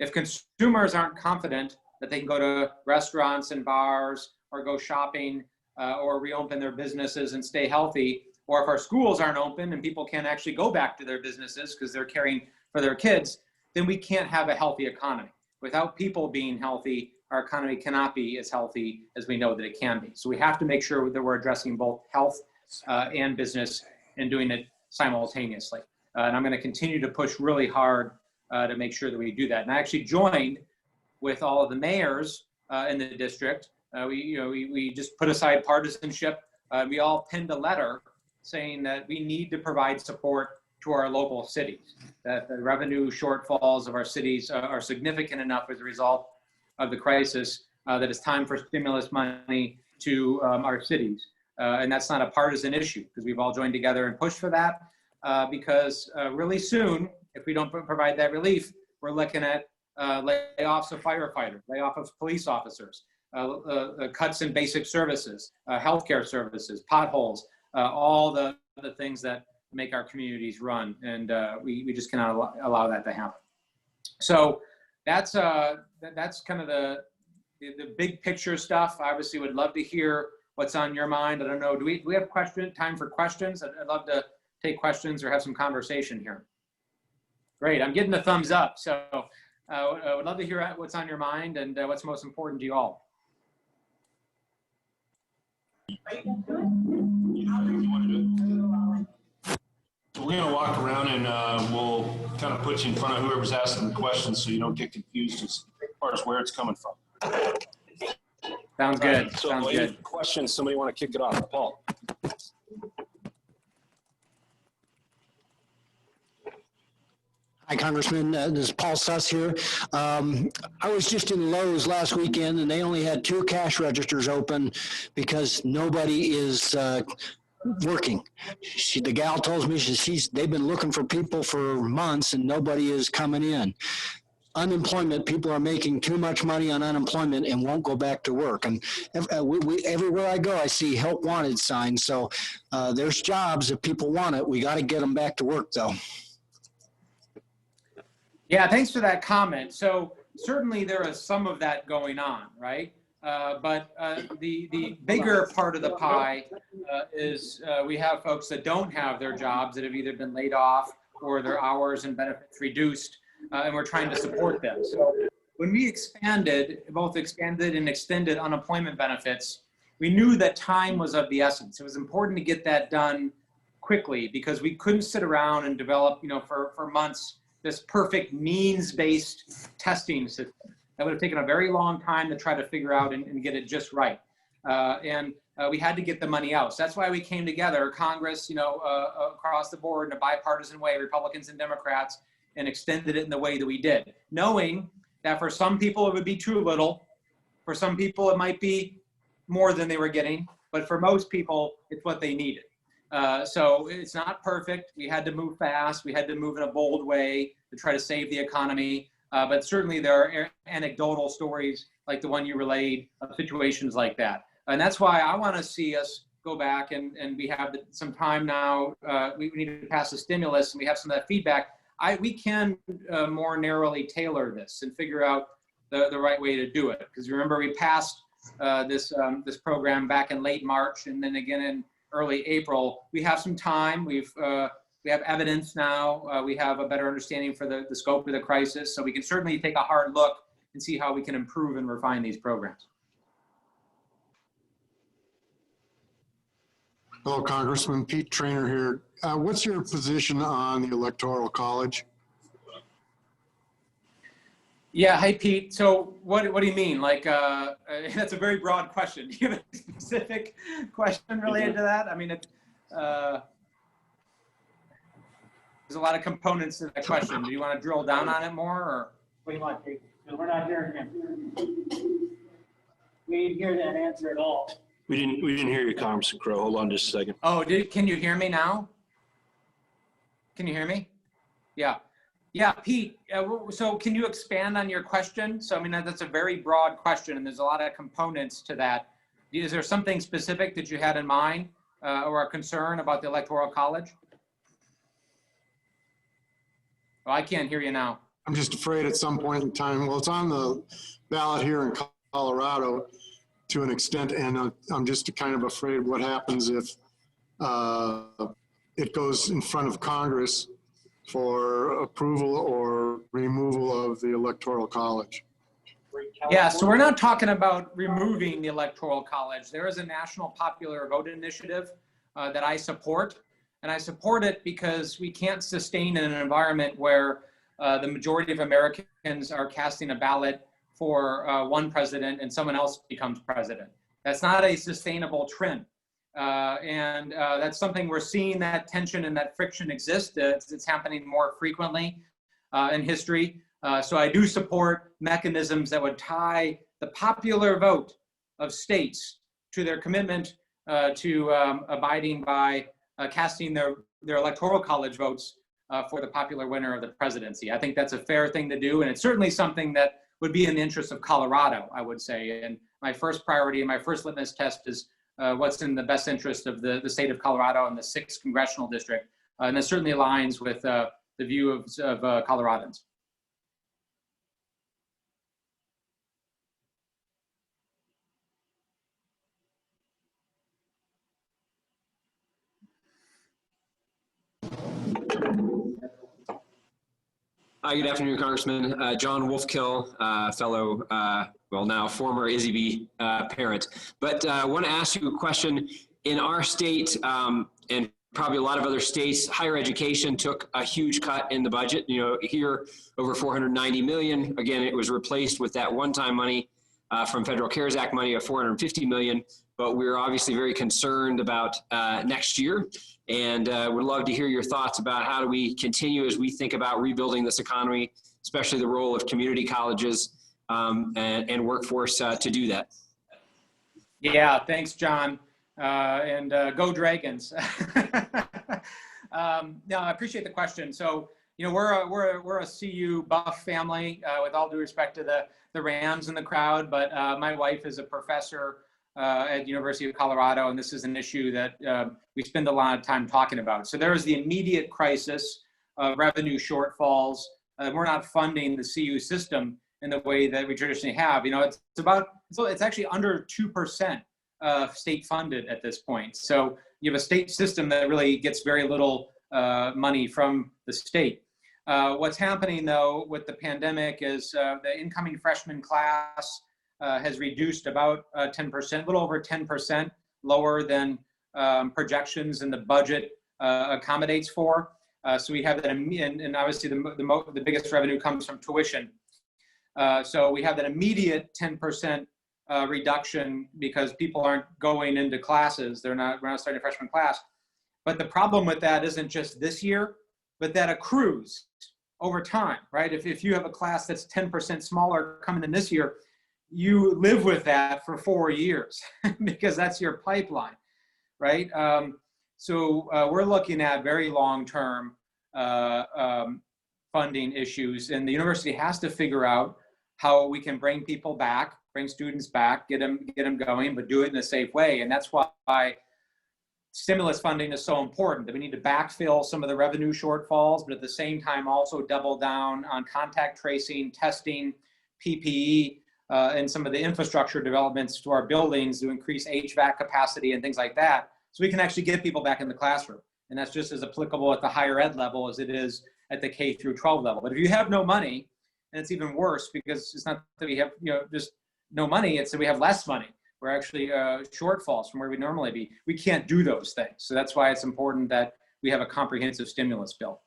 If consumers aren't confident that they can go to restaurants and bars or go shopping or reopen their businesses and stay healthy, or if our schools aren't open and people can't actually go back to their businesses because they're caring for their kids, then we can't have a healthy economy. Without people being healthy, our economy cannot be as healthy as we know that it can be. So we have to make sure that we're addressing both health and business and doing it simultaneously. And I'm going to continue to push really hard to make sure that we do that. And I actually joined with all of the mayors in the district. We just put aside partisanship. We all penned a letter saying that we need to provide support to our local cities, that the revenue shortfalls of our cities are significant enough as a result of the crisis that it's time for stimulus money to our cities. And that's not a partisan issue, because we've all joined together and pushed for that, because really soon, if we don't provide that relief, we're looking at layoffs of firefighters, layoff of police officers, cuts in basic services, healthcare services, potholes, all the things that make our communities run, and we just cannot allow that to happen. So that's kind of the big picture stuff. Obviously, would love to hear what's on your mind. I don't know. Do we have time for questions? I'd love to take questions or have some conversation here. Great. I'm getting the thumbs up. So I would love to hear what's on your mind and what's most important to you all. So we're going to walk around and we'll kind of put you in front of whoever's asking the questions so you don't get confused as far as where it's coming from. Sounds good. So Sounds good. Questions, somebody want to kick it off? Paul. Hi, Congressman. This is Paul Suss here. I was just in Lowe's last weekend, and they only had 2 cash registers open because nobody is working. The gal tells me they've been looking for people for months, and nobody is coming in. Unemployment, people are making too much money on unemployment and won't go back to work. And everywhere I go, I see help wanted signs. So there's jobs if people want it. We got to get them back to work, though. Yeah, thanks for that comment. So certainly there is some of that going on, right? But the bigger part of the pie is we have folks that don't have their jobs, that have either been laid off or their hours and benefits reduced, and we're trying to support them. So when we both expanded and extended unemployment benefits, we knew that time was of the essence. It was important to get that done quickly because we couldn't sit around and develop, for months, this perfect means-based testing system. That would have taken a very long time to try to figure out and get it just right. And we had to get the money out. So that's why we came together, Congress, across the board in a bipartisan way, Republicans and Democrats, and extended it in the way that we did, knowing that for some people it would be too little. For some people it might be more than they were getting, but for most people it's what they needed. So it's not perfect. We had to move fast. We had to move in a bold way to try to save the economy. But certainly there are anecdotal stories like the one you relayed of situations like that. And that's why I want to see us go back and we have some time now. We need to pass a stimulus and we have some of that feedback. We can more narrowly tailor this and figure out the right way to do it. Because remember, we passed this program back in late March and then again in early April. We have some time. We have evidence now. We have a better understanding for the scope of the crisis. So we can certainly take a hard look and see how we can improve and refine these programs. Hello, Congressman. Pete Traynor here. What's your position on the Electoral College? Yeah, hi, Pete. So what do you mean? Like, that's a very broad question. Do you have a specific question related to that? I mean, there's a lot of components to that question. Do you want to drill down on it more? Or? What do you want, Pete? No, we're not hearing him. We didn't hear that answer at all. We didn't hear you, Congressman Crowe. Hold on just a second. Oh, can you hear me now? Can you hear me? Yeah. Yeah, Pete, so can you expand on your question? So, I mean, that's a very broad question and there's a lot of components to that. Is there something specific that you had in mind or a concern about the Electoral College? Oh, I can't hear you now. I'm just afraid at some point in time, well, it's on the ballot here in Colorado to an extent, and I'm just kind of afraid what happens if it goes in front of Congress for approval or removal of the Electoral College. Yeah, so we're not talking about removing the Electoral College. There is a national popular vote initiative that I support, and I support it because we can't sustain in an environment where the majority of Americans are casting a ballot for one president and someone else becomes president. That's not a sustainable trend. And that's something we're seeing, that tension and that friction exist. It's happening more frequently in history. So I do support mechanisms that would tie the popular vote of states to their commitment to abiding by casting their electoral college votes for the popular winner of the presidency. I think that's a fair thing to do, and it's certainly something that would be in the interest of Colorado, I would say. And my first priority and my first litmus test is what's in the best interest of the state of Colorado and the 6th congressional district. And that certainly aligns with the view of Coloradans. Hi, good afternoon, Congressman. John Wolfkill, fellow, well, now former ISB parent. But I want to ask you a question. In our state, and probably a lot of other states, higher education took a huge cut in the budget. You know, here, over $490 million. Again, it was replaced with that one-time money from Federal CARES Act money of $450 million. But we're obviously very concerned about next year. And would love to hear your thoughts about how do we continue as we think about rebuilding this economy, especially the role of community colleges and workforce to do that. Yeah, thanks, John. And go Dragons. No, I appreciate the question. So, you know, we're a CU buff family, with all due respect to the Rams in the crowd, but my wife is a professor at the University of Colorado, and this is an issue that we spend a lot of time talking about. So there is the immediate crisis of revenue shortfalls. We're not funding the CU system in the way that we traditionally have. You know, it's actually under 2% state funded at this point. So you have a state system that really gets very little money from the state. What's happening though with the pandemic is the incoming freshman class has reduced about 10%, a little over 10% lower than projections in the budget accommodates for. So we have that, and obviously the biggest revenue comes from tuition. So we have that immediate 10% reduction because people aren't going into classes. We're not starting a freshman class. But the problem with that isn't just this year, but that accrues over time, right? If you have a class that's 10% smaller coming in this year, you live with that for 4 years because that's your pipeline, right? So we're looking at very long-term funding issues, and the university has to figure out how we can bring people back, bring students back, get them going, but do it in a safe way. And that's why stimulus funding is so important, that we need to backfill some of the revenue shortfalls, but at the same time also double down on contact tracing, testing, PPE, and some of the infrastructure developments to our buildings to increase HVAC capacity and things like that, so we can actually get people back in the classroom. And that's just as applicable at the higher ed level as it is at the K through 12 level. But if you have no money, and it's even worse because it's not that we have, you know, just no money, it's that we have less money. We're actually shortfalls from where we normally be. We can't do those things. So that's why it's important that we have a comprehensive stimulus bill.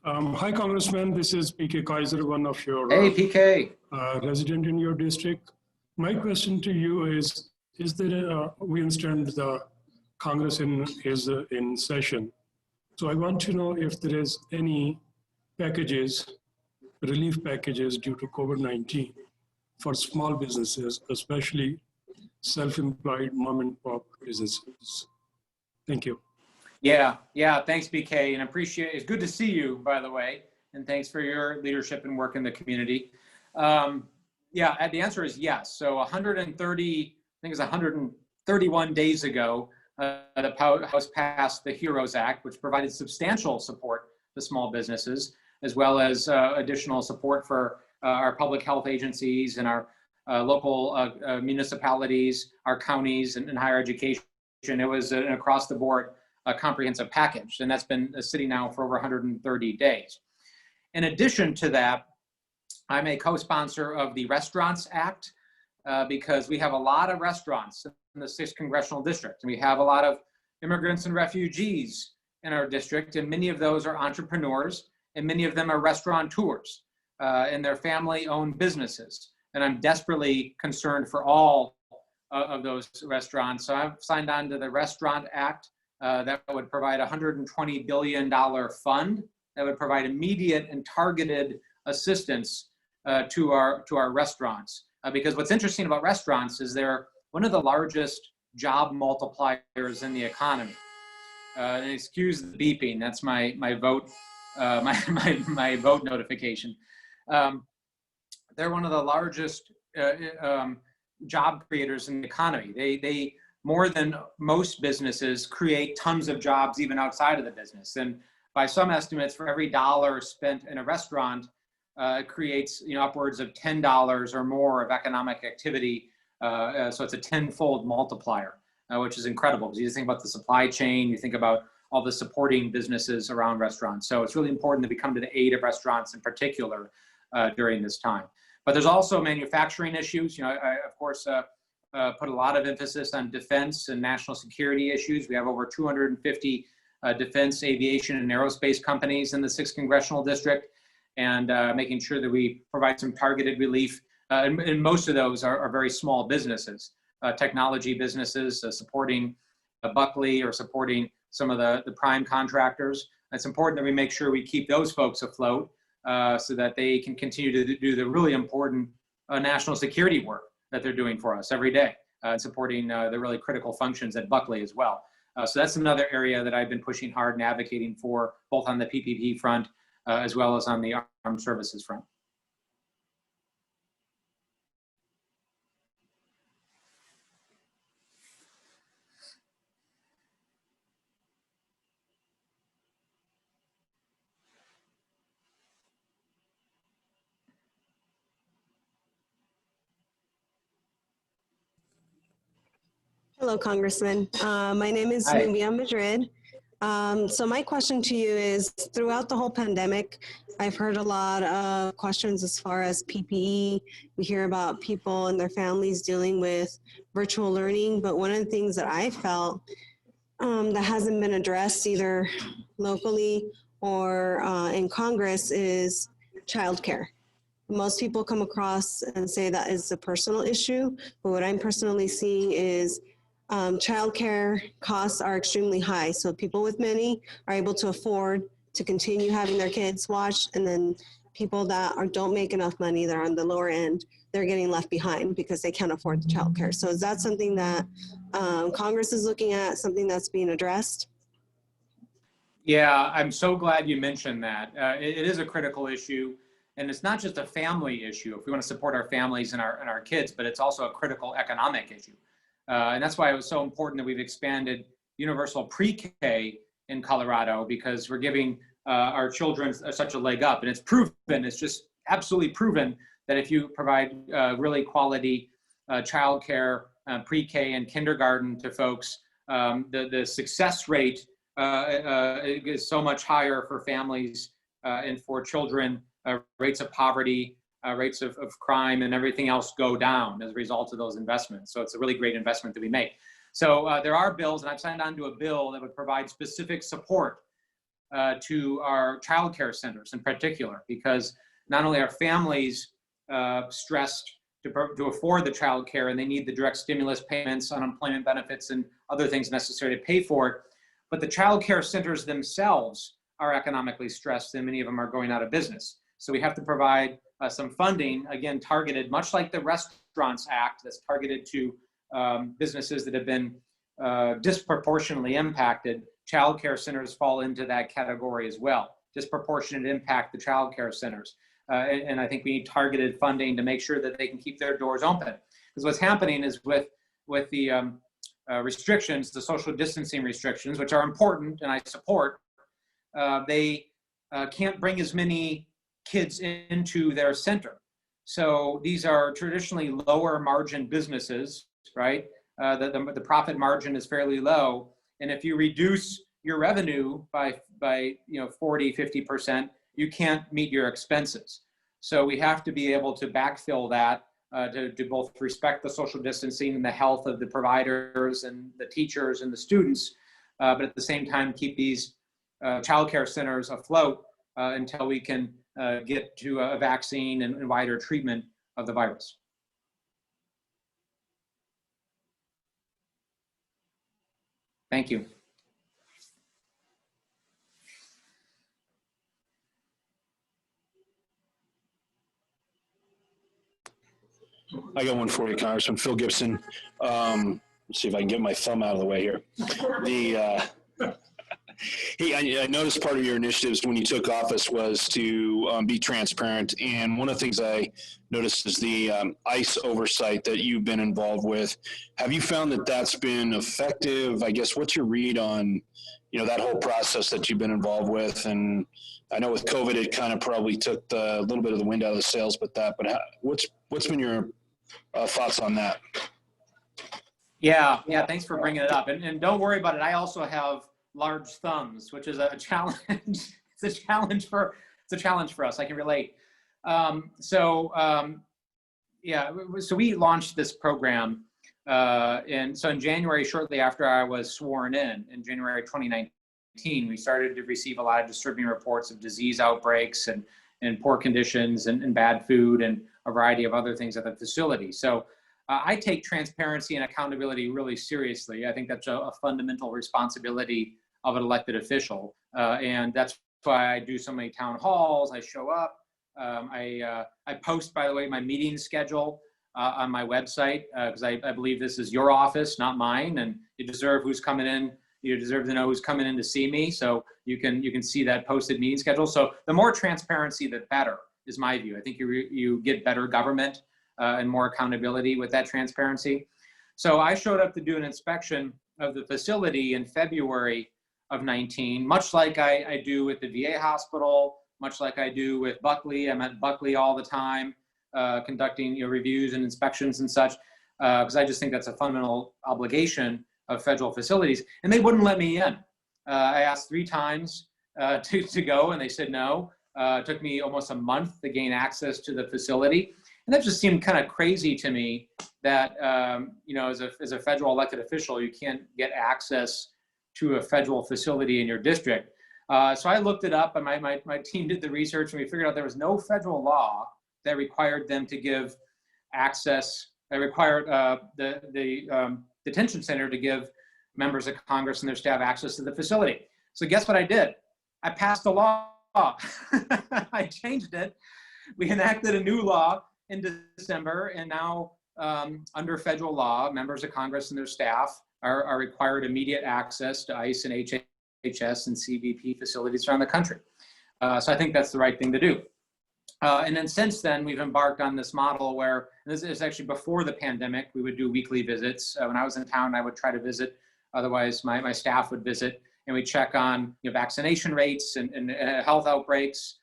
Hi, Congressman. This is PK Kaiser, one of your Hey, PK. resident in your district. My question to you is there we understand the Congress is in session. So I want to know if there is any packages, relief packages due to COVID-19 for small businesses, especially self-employed mom and pop businesses. Thank you. Yeah, thanks, BK, and appreciate. It's good to see you, by the way, and thanks for your leadership and work in the community. Yeah, the answer is yes. So 130, I think it's 131 days ago, the House passed the HEROES Act, which provided substantial support to small businesses, as well as additional support for our public health agencies and our local municipalities, our counties, and higher education. It was an across the board comprehensive package, and that's been sitting now for over 130 days. In addition to that, I'm a co-sponsor of the Restaurants Act because we have a lot of restaurants in the 6th Congressional District, and we have a lot of immigrants and refugees in our district, and many of those are entrepreneurs, and many of them are restaurateurs, and they're family-owned businesses. And I'm desperately concerned for all of those restaurants. So I've signed on to the Restaurant Act that would provide a $120 billion fund that would provide immediate and targeted assistance to our restaurants. Because what's interesting about restaurants is they're one of the largest job multipliers in the economy. And excuse the beeping, that's my vote, my vote notification. They're one of the largest job creators in the economy. They more than most businesses create tons of jobs even outside of the business. And by some estimates, for every dollar spent in a restaurant, it creates upwards of $10 or more of economic activity. So it's a tenfold multiplier, which is incredible. Because you think about the supply chain, you think about all the supporting businesses around restaurants. So it's really important that we come to the aid of restaurants in particular during this time. But there's also manufacturing issues. I of course, put a lot of emphasis on defense and national security issues. We have over 250 defense, aviation, and aerospace companies in the 6th Congressional District, and making sure that we provide some targeted relief. And most of those are very small businesses, technology businesses, supporting Buckley or supporting some of the prime contractors. It's important that we make sure we keep those folks afloat so that they can continue to do the really important national security work that they're doing for us every day, supporting the really critical functions at Buckley as well. So that's another area that I've been pushing hard and advocating for, both on the PPP front as well as on the armed services front. Hello, Congressman. My name is Hi. Nubia Madrid. So my question to you is, throughout the whole pandemic, I've heard a lot of questions as far as PPE. We hear about people and their families dealing with virtual learning, but one of the things that I felt that hasn't been addressed either locally or in Congress is childcare. Most people come across and say that is a personal issue, but what I'm personally seeing is childcare costs are extremely high. So people with many are able to afford to continue having their kids watched, and then people that don't make enough money, that are on the lower end, they're getting left behind because they can't afford the childcare. So is that something that Congress is looking at, something that's being addressed? Yeah, I'm so glad you mentioned that. It is a critical issue, and it's not just a family issue if we want to support our families and our kids, but it's also a critical economic issue. And that's why it was so important that we've expanded universal pre-K in Colorado, because we're giving our children such a leg up. And it's proven, it's just absolutely proven that if you provide really quality childcare, pre-K and kindergarten to folks, the success rate is so much higher for families and for children. Rates of poverty, rates of crime and everything else go down as a result of those investments. So it's a really great investment that we make. So there are bills, and I've signed on to a bill that would provide specific support to our child care centers in particular, because not only are families stressed to afford the child care, and they need the direct stimulus payments, unemployment benefits, and other things necessary to pay for it, but the child care centers themselves are economically stressed, and many of them are going out of business. So we have to provide some funding, again, targeted, much like the Restaurants Act, that's targeted to businesses that have been disproportionately impacted. Child care centers fall into that category as well, disproportionate impact the child care centers. And I think we need targeted funding to make sure that they can keep their doors open. Because what's happening is with the restrictions, the social distancing restrictions, which are important and I support, they can't bring as many kids into their center. So these are traditionally lower margin businesses, right? The profit margin is fairly low. And if you reduce your revenue by 40, 50%, you can't meet your expenses. So we have to be able to backfill that to both respect the social distancing and the health of the providers and the teachers and the students, but at the same time keep these childcare centers afloat until we can get to a vaccine and wider treatment of the virus. Thank you. I got one for you, Congressman. Phil Gibson. Let's see if I can get my thumb out of the way here. Hey, I noticed part of your initiatives when you took office was to be transparent. And one of the things I noticed is the ICE oversight that you've been involved with. Have you found that that's been effective? I guess, what's your read on, that whole process that you've been involved with? And I know with COVID, it kind of probably took a little bit of the wind out of the sails with that, but what's been your thoughts on that? Yeah, thanks for bringing it up. And don't worry about it. I also have large thumbs, which is a challenge. It's a challenge for us. I can relate. So we launched this program, and so in January, shortly after I was sworn in January 2019, we started to receive a lot of disturbing reports of disease outbreaks and poor conditions and bad food and a variety of other things at the facility. So I take transparency and accountability really seriously. I think that's a fundamental responsibility of an elected official. And that's why I do so many town halls. I show up. I post, by the way, my meeting schedule on my website because I believe this is your office, not mine. And you deserve who's coming in. You deserve to know who's coming in to see me. So you can see that posted meeting schedule. So the more transparency, the better, is my view. I think you get better government and more accountability with that transparency. So I showed up to do an inspection of the facility in February of 19, much like I do with the VA hospital, much like I do with Buckley. I'm at Buckley all the time, conducting reviews and inspections and such, because I just think that's a fundamental obligation of federal facilities. And they wouldn't let me in. I asked 3 times to go, and they said no. It took me almost a month to gain access to the facility. And that just seemed kind of crazy to me that, as a federal elected official, you can't get access to a federal facility in your district. So I looked it up, and my team did the research, and we figured out there was no federal law that required them to give access, that required the detention center to give members of Congress and their staff access to the facility. So guess what I did? I passed a law. I changed it. We enacted a new law in December, and now under federal law, members of Congress and their staff are required immediate access to ICE and HHS and CBP facilities around the country. So I think that's the right thing to do. And then since then, we've embarked on this model where, and this is actually before the pandemic, we would do weekly visits. When I was in town, I would try to visit. Otherwise, my staff would visit, and we check on vaccination rates and health outbreaks,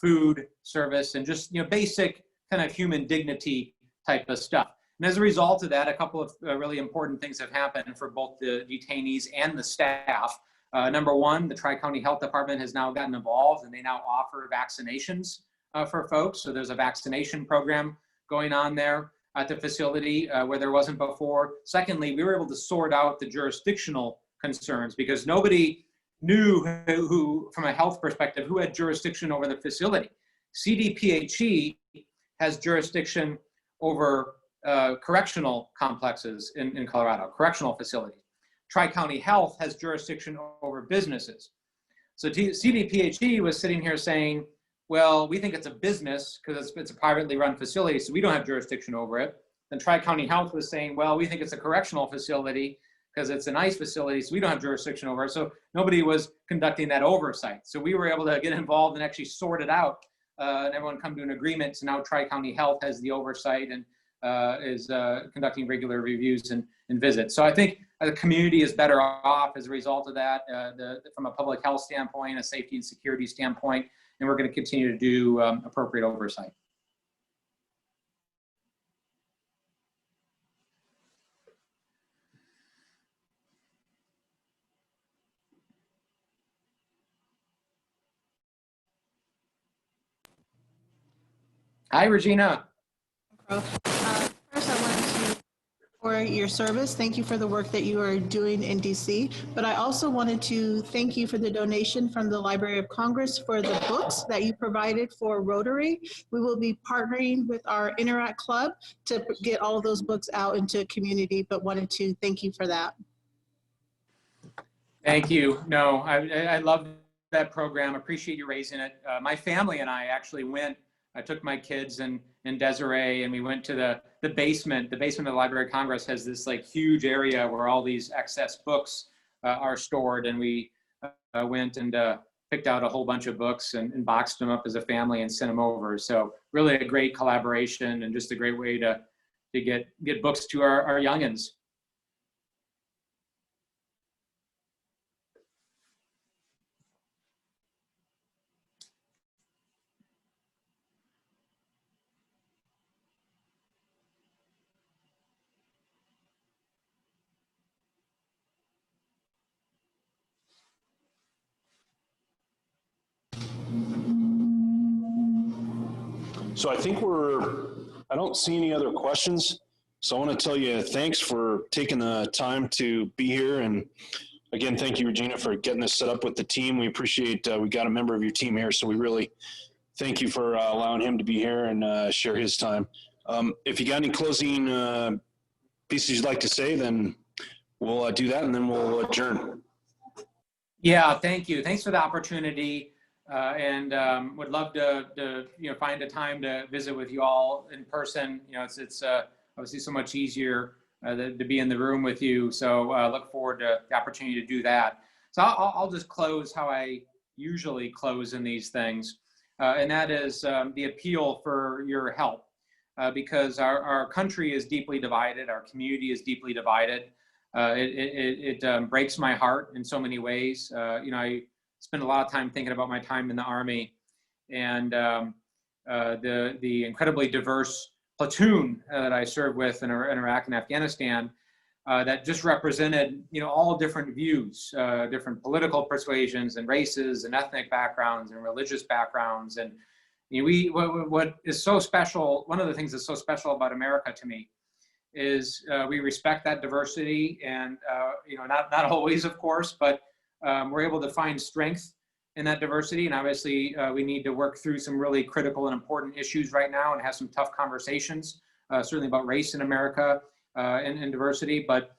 food service, and just basic kind of human dignity type of stuff. And as a result of that, a couple of really important things have happened for both the detainees and the staff. Number one, the Tri-County Health Department has now gotten involved, and they now offer vaccinations for folks. So there's a vaccination program going on there at the facility where there wasn't before. Secondly, we were able to sort out the jurisdictional concerns because nobody knew who, from a health perspective, who had jurisdiction over the facility. CDPHE has jurisdiction over correctional complexes in Colorado, correctional facilities. Tri-County Health has jurisdiction over businesses. So CDPHE was sitting here saying, well, we think it's a business because it's a privately run facility, so we don't have jurisdiction over it. Then Tri-County Health was saying, well, we think it's a correctional facility, because it's a nice facility, so we don't have jurisdiction over it. So nobody was conducting that oversight. So we were able to get involved and actually sort it out, and everyone come to an agreement. So now Tri-County Health has the oversight and is conducting regular reviews and visits. So I think the community is better off as a result of that, from a public health standpoint, a safety and security standpoint, and we're going to continue to do appropriate oversight. Hi, Regina. First, I wanted to for your service. Thank you for the work that you are doing in DC. But I also wanted to thank you for the donation from the Library of Congress for the books that you provided for Rotary. We will be partnering with our Interact Club to get all of those books out into community, but wanted to thank you for that. Thank you. No, I love that program. Appreciate you raising it. My family and I actually went. I took my kids and Desiree, and we went to the basement. The basement of the Library of Congress has this like huge area where all these excess books are stored, and we went and picked out a whole bunch of books and boxed them up as a family and sent them over. So really a great collaboration and just a great way to get books to our youngins. So I think I don't see any other questions. So I want to tell you thanks for taking the time to be here. And again, thank you, Regina, for getting this set up with the team. We appreciate, we got a member of your team here. So we really thank you for allowing him to be here and share his time. If you got any closing pieces you'd like to say, then we'll do that and then we'll adjourn. Yeah, thank you. Thanks for the opportunity. And would love to find a time to visit with you all in person. It's obviously so much easier to be in the room with you. So look forward to the opportunity to do that. So I'll just close how I usually close in these things, and that is the appeal for your help, because our country is deeply divided. Our community is deeply divided. It breaks my heart in so many ways. I spent a lot of time thinking about my time in the Army and the incredibly diverse platoon that I served with in Iraq and Afghanistan that just represented, all different views, different political persuasions and races and ethnic backgrounds and religious backgrounds. And what is so special, one of the things that's so special about America to me is we respect that diversity and, not always, of course, but we're able to find strength in that diversity. And obviously we need to work through some really critical and important issues right now and have some tough conversations, certainly about race in America and diversity. But,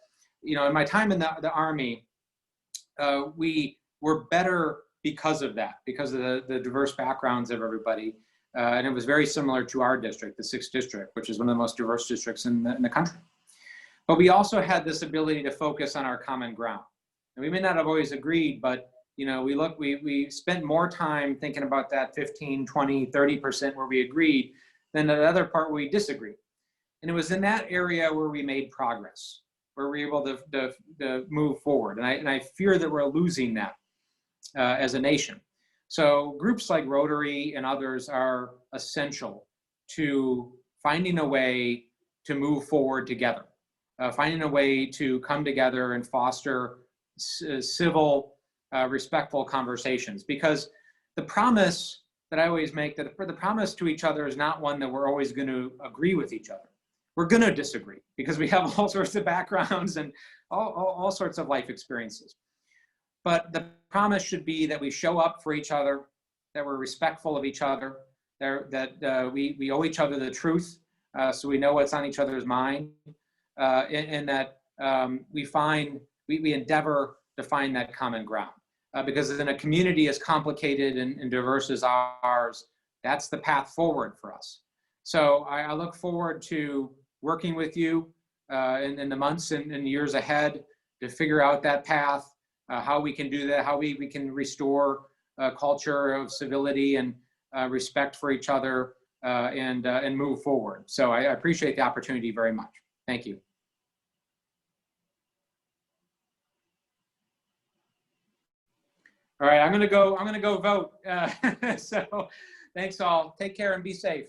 in my time in the Army, we were better because of that, because of the diverse backgrounds of everybody. And it was very similar to our district, the 6th District, which is one of the most diverse districts in the country. But we also had this ability to focus on our common ground. And we may not have always agreed, but we spent more time thinking about that 15, 20, 30% where we agreed than the other part where we disagreed. And it was in that area where we made progress, where we were able to move forward. And I fear that we're losing that as a nation. So groups like Rotary and others are essential to finding a way to move forward together, finding a way to come together and foster civil, respectful conversations. Because the promise that I always make, that the promise to each other is not one that we're always going to agree with each other. We're going to disagree because we have all sorts of backgrounds and all sorts of life experiences. But the promise should be that we show up for each other, that we're respectful of each other, that we owe each other the truth, so we know what's on each other's mind, and that we endeavor to find that common ground. Because in a community as complicated and diverse as ours, that's the path forward for us. So I look forward to working with you in the months and years ahead figure out that path, how we can do that, how we can restore a culture of civility and respect for each other, and move forward. So I appreciate the opportunity very much. Thank you. All right, I'm gonna go vote. So thanks all. Take care and be safe.